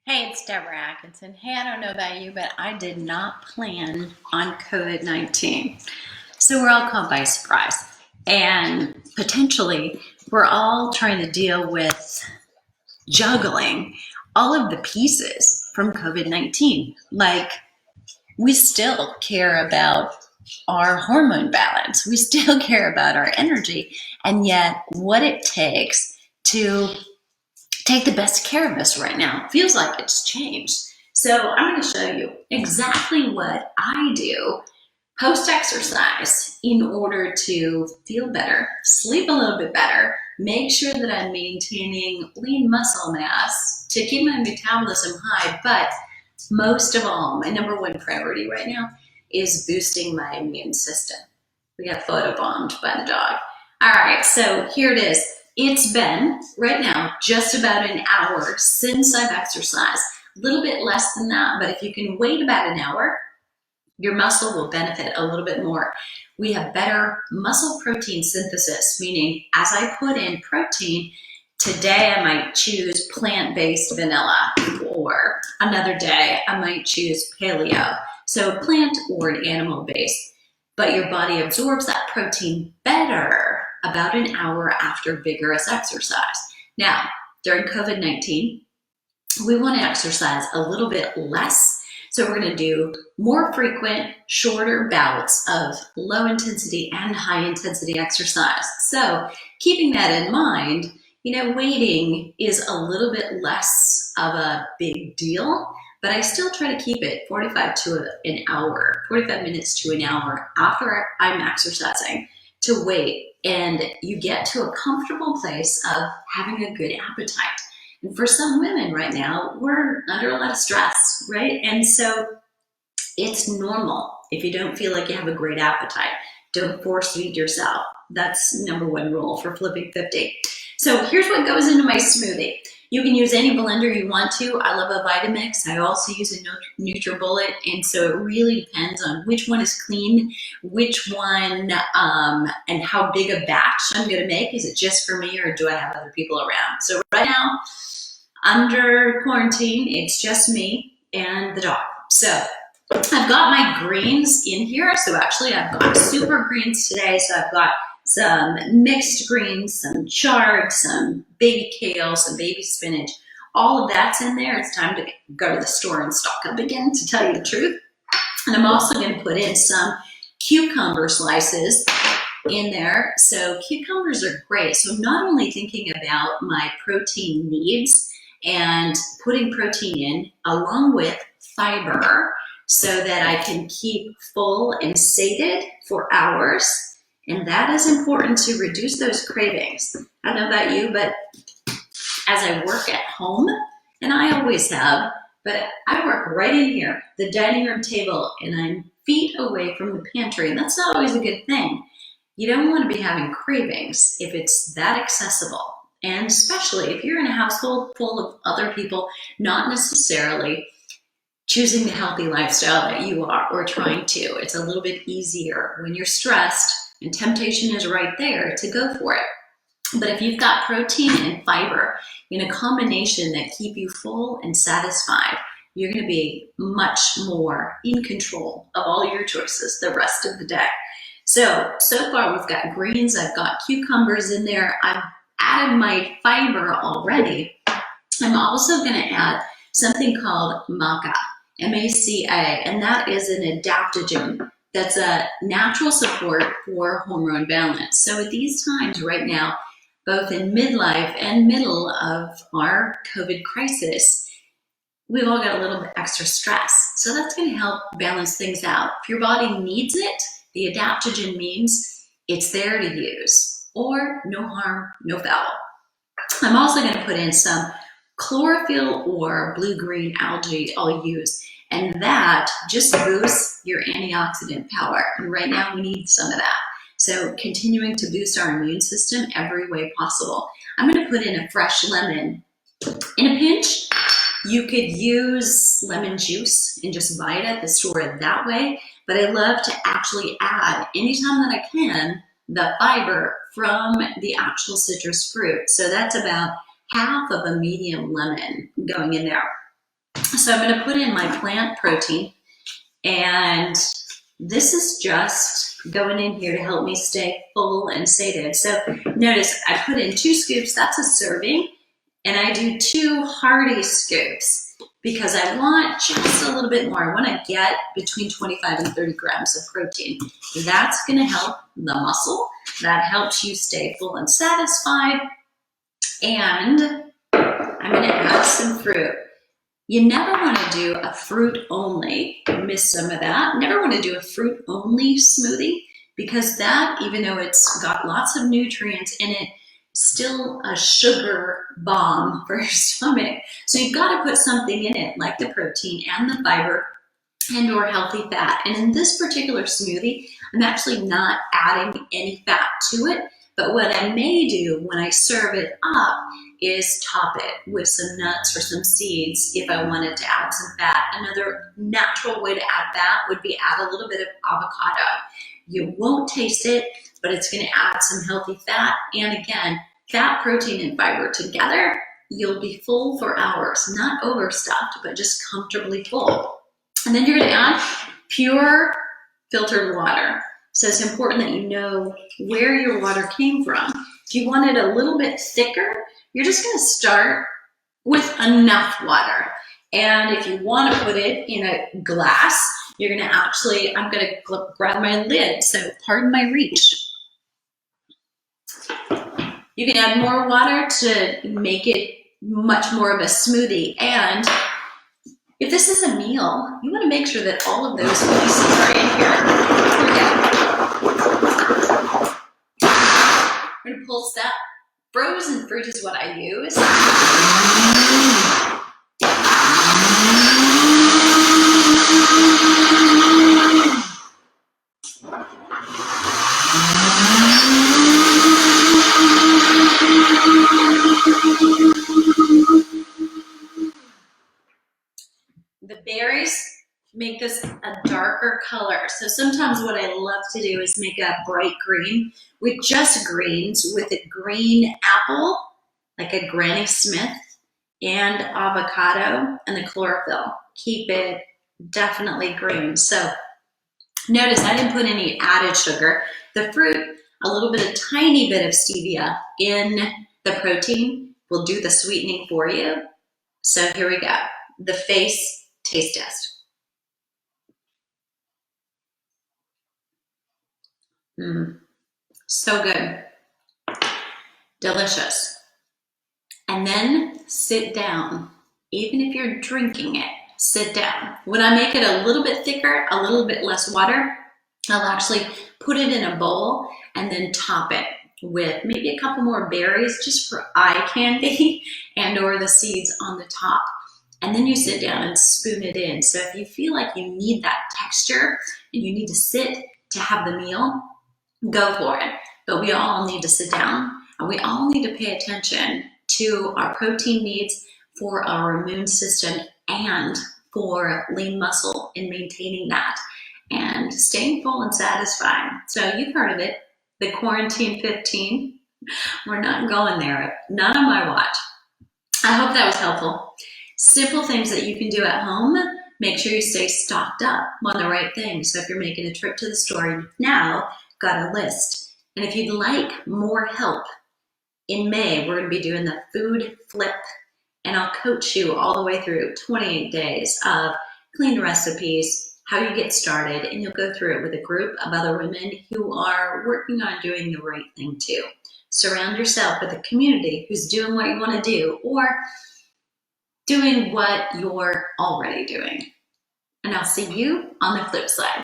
Hey, it's Deborah Atkinson. Hey, I don't know about you, but I did not plan on COVID-19. So we're all caught by surprise. And potentially, we're all trying to deal with juggling all of the pieces from COVID-19. Like, we still care about our hormone balance, we still care about our energy, and yet what it takes to take the best care of us right now feels like it's changed. So I'm going to show you exactly what I do post-exercise in order to feel better, sleep a little bit better, make sure that I'm maintaining lean muscle mass to keep my metabolism high, but most of all, my number one priority right now is boosting my immune system. We got photobombed by the dog. All right, so here it is. It's been, right now, just about an hour since I've exercised. A little bit less than that, but if you can wait about an hour, your muscle will benefit a little bit more. We have better muscle protein synthesis, meaning as I put in protein, today I might choose plant-based vanilla, or another day I might choose paleo, so plant or animal-based. But your body absorbs that protein better about an hour after vigorous exercise. Now, during COVID-19, we want to exercise a little bit less. So we're going to do more frequent, shorter bouts of low intensity and high intensity exercise. So keeping that in mind, waiting is a little bit less of a big deal, but I still try to keep it 45 minutes to an hour after I'm exercising to wait, and you get to a comfortable place of having a good appetite. And for some women right now, we're under a lot of stress, right? And so it's normal if you don't feel like you have a great appetite. Don't force feed yourself. That's number one rule for flipping 50. So here's what goes into my smoothie. You can use any blender you want to. I love a Vitamix. I also use a NutriBullet, and so it really depends on which one is clean, which one, and how big a batch I'm going to make. Is it just for me, or do I have other people around? So right now, under quarantine, it's just me and the dog. So I've got my greens in here. So actually, I've got super greens today. So I've got some mixed greens, some chard, some baby kale, some baby spinach. All of that's in there. It's time to go to the store and stock up again, to tell you the truth. And I'm also going to put in some cucumber slices in there. So cucumbers are great. So I'm not only thinking about my protein needs and putting protein in along with fiber so that I can keep full and sated for hours. And that is important to reduce those cravings. I don't know about you, but as I work at home, and I always have, but I work right in here, the dining room table, and I'm feet away from the pantry, and that's not always a good thing. You don't want to be having cravings if it's that accessible. And especially if you're in a household full of other people, not necessarily choosing the healthy lifestyle that you are or trying to. It's a little bit easier when you're stressed and temptation is right there to go for it. But if you've got protein and fiber in a combination that keep you full and satisfied, you're going to be much more in control of all your choices the rest of the day. So far we've got greens, I've got cucumbers in there, I've added my fiber already. I'm also going to add something called maca, M-A-C-A, and that is an adaptogen. That's a natural support for hormone balance. So at these times right now, both in midlife and middle of our COVID crisis, we've all got a little bit extra stress. So that's going to help balance things out. If your body needs it, the adaptogen means it's there to use, or no harm, no foul. I'm also going to put in some chlorophyll or blue-green algae I'll use, and that just boosts your antioxidant power. And right now we need some of that. So continuing to boost our immune system every way possible. I'm going to put in a fresh lemon in a pinch. You could use lemon juice and just buy it at the store that way, but I love to actually add, anytime that I can, the fiber from the actual citrus fruit. So that's about half of a medium lemon going in there. So I'm going to put in my plant protein, and this is just going in here to help me stay full and sated. So notice I put in 2 scoops, that's a serving, and I do 2 hearty scoops because I want just a little bit more. I want to get between 25 and 30 grams of protein. That's going to help the muscle. That helps you stay full and satisfied. And I'm going to add some fruit. You never want to do a fruit only. Miss some of that. Never want to do a fruit only smoothie because that, even though it's got lots of nutrients in it, still a sugar bomb for your stomach. So you've got to put something in it like the protein and the fiber and or healthy fat. And in this particular smoothie, I'm actually not adding any fat to it. But what I may do when I serve it up is top it with some nuts or some seeds if I wanted to add some fat. Another natural way to add fat would be add a little bit of avocado. You won't taste it, but it's going to add some healthy fat. And again, fat, protein, and fiber together, you'll be full for hours. Not overstuffed, but just comfortably full. And then you're going to add pure filtered water. So it's important that you know where your water came from. If you want it a little bit thicker, you're just going to start with enough water. And if you want to put it in a glass, you're going to actually, I'm going to grab my lid, so pardon my reach. You can add more water to make it much more of a smoothie. And if this is a meal, you want to make sure that all of those pieces are in here. We're going to pulse that. Frozen fruit is what I use. The berries make this a darker color. So sometimes what I love to do is make a bright green with just greens with a green apple, like a Granny Smith, and avocado and the chlorophyll. Keep it definitely green. So notice I didn't put any added sugar. The fruit, a little bit, a tiny bit of stevia in the protein will do the sweetening for you. So here we go. The face taste test. So good. Delicious. And then sit down. Even if you're drinking it, sit down. When I make it a little bit thicker, a little bit less water, I'll actually put it in a bowl and then top it with maybe a couple more berries just for eye candy and or the seeds on the top. And then you sit down and spoon it in. So if you feel like you need that texture and you need to sit to have the meal, go for it. But we all need to sit down and we all need to pay attention to our protein needs for our immune system and for lean muscle in maintaining that and staying full and satisfied. So you've heard of it, the quarantine 15. We're not going there, not on my watch. I hope that was helpful. Simple things that you can do at home. Make sure you stay stocked up on the right things. So if you're making a trip to the store, you've now got a list. And if you'd like more help, in May, we're going to be doing the food flip, and I'll coach you all the way through 28 days of clean recipes, how you get started, and you'll go through it with a group of other women who are working on doing the right thing too. Surround yourself with a community who's doing what you want to do or doing what you're already doing. And I'll see you on the flip side.